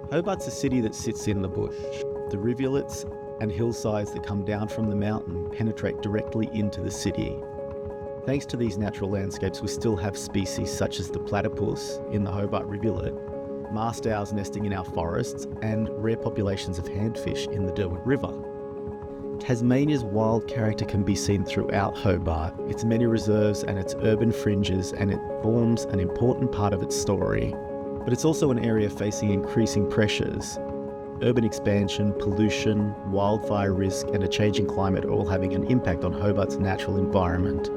Hobart's a city that sits in the bush. The rivulets and hillsides that come down from the mountain penetrate directly into the city. Thanks to these natural landscapes, we still have species such as the platypus in the Hobart rivulet, mast owls nesting in our forests, and rare populations of handfish in the Derwent River. Tasmania's wild character can be seen throughout Hobart, its many reserves and its urban fringes, and it forms an important part of its story. But it's also an area facing increasing pressures. Urban expansion, pollution, wildfire risk, and a changing climate are all having an impact on Hobart's natural environment.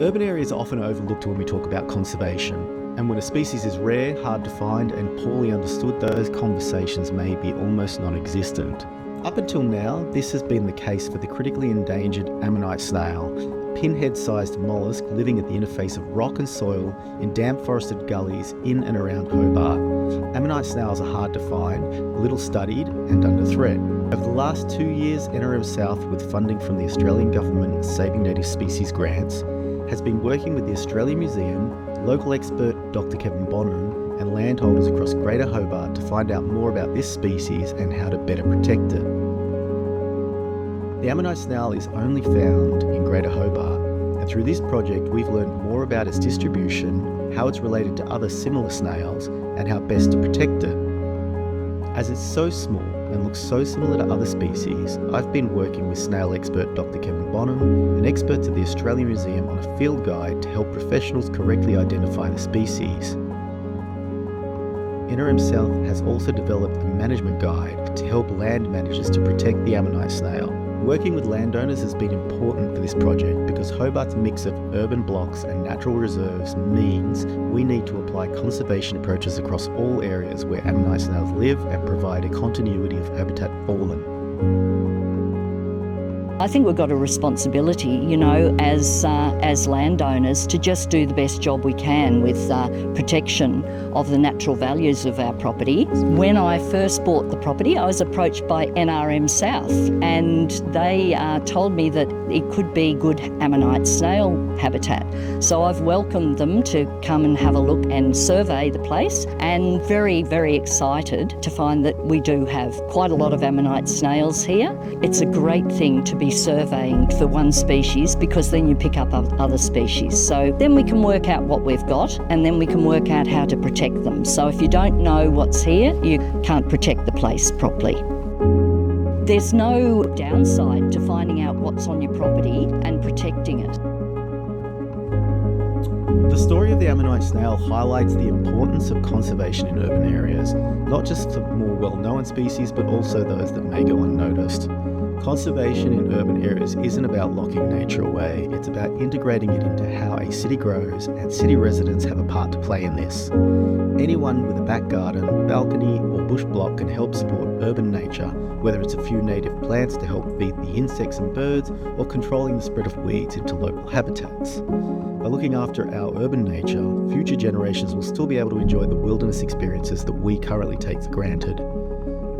Urban areas are often overlooked when we talk about conservation, and when a species is rare, hard to find, and poorly understood, those conversations may be almost non-existent. Up until now, this has been the case for the critically endangered Ammonite snail, a pinhead-sized mollusk living at the interface of rock and soil in damp forested gullies in and around Hobart. Ammonite snails are hard to find, little studied, and under threat. Over the last 2 years, NRM South, with funding from the Australian Government Saving Native Species grants, has been working with the Australian Museum, local expert Dr. Kevin Bonham, and landholders across Greater Hobart to find out more about this species and how to better protect it. The Ammonite snail is only found in Greater Hobart, and through this project we've learned more about its distribution, how it's related to other similar snails, and how best to protect it. As it's so small and looks so similar to other species, I've been working with snail expert Dr. Kevin Bonham and experts at the Australian Museum on a field guide to help professionals correctly identify the species. NRM South has also developed a management guide to help land managers to protect the Ammonite snail. Working with landowners has been important for this project because Hobart's mix of urban blocks and natural reserves means we need to apply conservation approaches across all areas where Ammonite snails live and provide a continuity of habitat for them. I think we've got a responsibility, as landowners to just do the best job we can with protection of the natural values of our property. When I first bought the property, I was approached by NRM South, and they told me that it could be good Ammonite snail habitat. So I've welcomed them to come and have a look and survey the place, and very, very excited to find that we do have quite a lot of Ammonite snails here. It's a great thing to be surveying for one species because then you pick up other species. So then we can work out what we've got, and then we can work out how to protect them. So if you don't know what's here, you can't protect the place properly. There's no downside to finding out what's on your property and protecting it. The story of the Ammonite snail highlights the importance of conservation in urban areas, not just for more well-known species, but also those that may go unnoticed. Conservation in urban areas isn't about locking nature away, it's about integrating it into how a city grows, and city residents have a part to play in this. Anyone with a back garden, balcony or bush block can help support urban nature, whether it's a few native plants to help feed the insects and birds, or controlling the spread of weeds into local habitats. By looking after our urban nature, future generations will still be able to enjoy the wilderness experiences that we currently take for granted.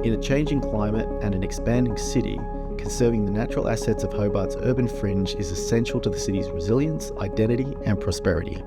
In a changing climate and an expanding city, conserving the natural assets of Hobart's urban fringe is essential to the city's resilience, identity, and prosperity.